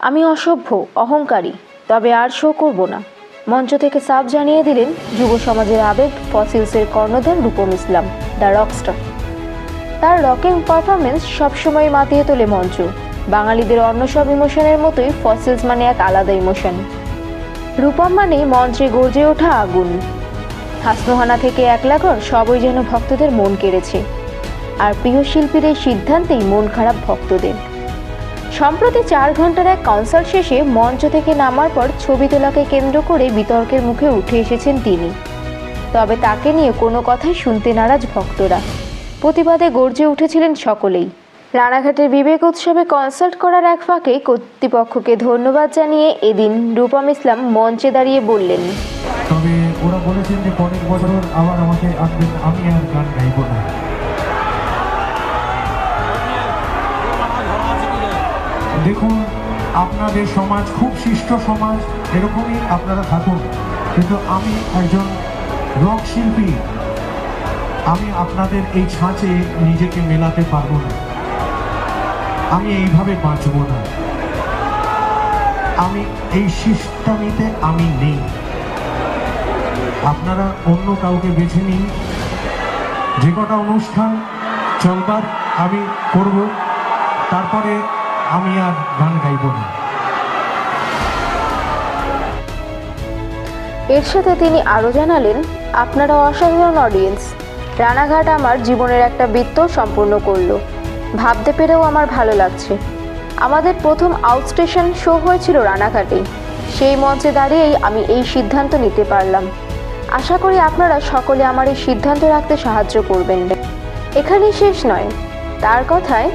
আমি অসভ্য, অহংকারী, তবে আর শো করব না। মঞ্চ থেকে সাফ জানিয়ে দিলেন যুব সমাজের আবেগ ফসিলসের কর্ণধার রূপম ইসলাম, দ্য রকস্টার। তার রকিং পারফরমেন্স সবসময় মাতিয়ে তোলে মঞ্চ। বাঙালিদের অন্য সব ইমোশনের মতোই ফসিলস মানে এক আলাদা ইমোশন। রূপম মানে মঞ্চে গর্জে ওঠা আগুন। হাসনোহানা থেকে একলাঘর সবই যেন ভক্তদের মন কেড়েছে। আর প্রিয় শিল্পীর এই সিদ্ধান্তেই মন খারাপ ভক্তদের। সম্প্রতি 4 ঘন্টার এক কনসার্ট শেষে মঞ্চ থেকে নামার পর ছবি তোলাকে কেন্দ্র করে বিতর্কের মুখে উঠে এসেছেন তিনি। তবে তাকে নিয়ে কোনো কথাই শুনতে নারাজ ভক্তরা। প্রতিবাদে গর্জে উঠেছিলেন সকলেই। রানাঘাটের বিবেক উৎসবে কনসার্ট করার এক ফাঁকে কর্তৃপক্ষকে ধন্যবাদ জানিয়ে এদিন রূপম ইসলাম মঞ্চে দাঁড়িয়ে বললেন, তবে ওরা বলেছেন যে পরের বছর আবার আমাকে আসবেন, আমি আর গান গাইব না। দেখুন, আপনাদের সমাজ খুব শিষ্ট সমাজ, এরকমই আপনারা থাকুন, কিন্তু আমি একজন রক শিল্পী, আমি আপনাদের এই ছাঁচে নিজেকে মেলাতে পারবো না। আমি এইভাবে বাঁচব না। আমি এই শিষ্টামিতে আমি নেই। আপনারা অন্য কাউকে বেছে নিন। যে কটা অনুষ্ঠান চলবার আমি করব, তারপরে আমি আর গান গাইব না। এর সাথে তিনি আরও জানালেন, আপনারা অসাধারণ অডিয়েন্স। রানাঘাট আমার জীবনের একটা বৃত্ত সম্পূর্ণ করলো। ভাবতে পেরেও আমার ভালো লাগছে। আমাদের প্রথম আউটস্টেশন শো হয়েছিল রানাঘাটে। সেই মঞ্চে দাঁড়িয়েই আমি এই সিদ্ধান্ত নিতে পারলাম। আশা করি আপনারা সকলে আমার এই সিদ্ধান্ত রাখতে সাহায্য করবেন। এখানেই শেষ নয়। তার কথায়,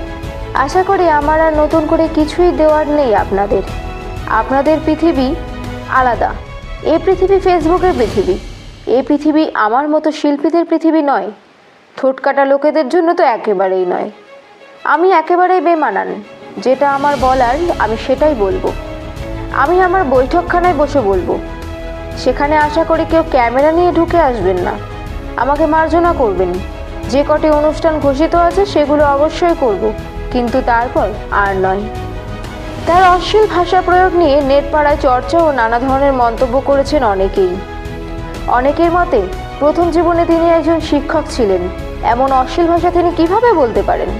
আশা করি আমার আর নতুন করে কিছুই দেওয়ার নেই আপনাদের। আপনাদের পৃথিবী আলাদা। এই পৃথিবী ফেসবুকের পৃথিবী। এই পৃথিবী আমার মতো শিল্পীদের পৃথিবী নয়। ঠোঁটকাটা লোকেদের জন্য তো একেবারেই নয়। আমি একেবারেই বেমানান। যেটা আমার বলার আমি সেটাই বলবো। আমি আমার বৈঠকখানায় বসে বলবো। সেখানে আশা করি কেউ ক্যামেরা নিয়ে ঢুকে আসবেন না। আমাকে মার্জনা করবেন। যে কটি অনুষ্ঠান ঘোষিত আছে সেগুলো অবশ্যই করব, কিন্তু তারপর আর নয়। তার অশ্লীল ভাষা প্রয়োগ নিয়ে নেট পাড়ায় চর্চা ও নানা ধরনের মন্তব্য করেছেন অনেকেই। অনেকের মতে প্রথম জীবনে তিনি একজন শিক্ষক ছিলেন, এমন অশ্লীল ভাষা তিনি কিভাবে বলতে পারেন।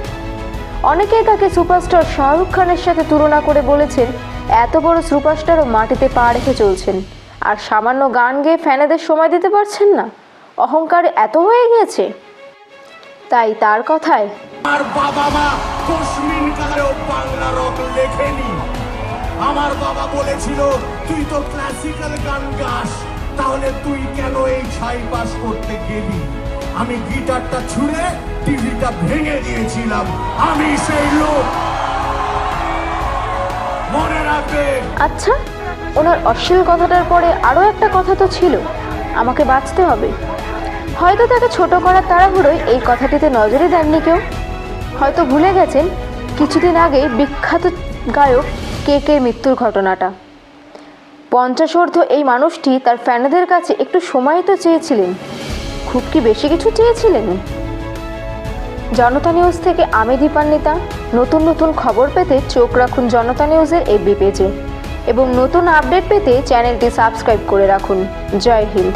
অনেকেই তাকে সুপারস্টার শাহরুখ খানের সাথে তুলনা করে বলেছেন, এত বড় সুপারস্টারও মাটিতে পা রেখে চলছেন, আর সামান্য গান গেয়ে ফ্যানেদের সময় দিতে পারছেন না। অহংকার এত হয়ে গিয়েছে। তাই তার কথায়, আমার বাবা মা কোশ্মিন কালেও বাংলা রক লেখেনি। আমার বাবা বলেছিল, তুই তো ক্লাসিক্যাল গান গাস, তাহলে তুই কেন এই ছাই পাস করতে গেলি? আমি গিটারটা ছুঁড়ে টিভিটা ভেঙে দিয়েছিলাম। আমি সেই লোক, মনে রাখবে। আচ্ছা, ওনার অশ্লীল কথাটার পরে আরও একটা কথা তো ছিল, আমাকে বাঁচতে হবে। হয়তো তাকে ছোট করার তাড়াহুড়োয় এই কথাটিতে নজরই দেননি কেউ। হয়তো ভুলে গেছেন কিছুদিন আগে বিখ্যাত গায়ক কেকের মৃত্যুর ঘটনাটা। 50 এই মানুষটি তার ফ্যানেদের কাছে একটু সময় তো চেয়েছিলেন, খুব কি বেশি কিছু চেয়েছিলেন? জনতা নিউজ থেকে আমি দীপান্বিতা। নতুন নতুন খবর পেতে চোখ রাখুন জনতা নিউজের এফবি পেজে এবং নতুন আপডেট পেতে চ্যানেলটি সাবস্ক্রাইব করে রাখুন। জয় হিন্দ।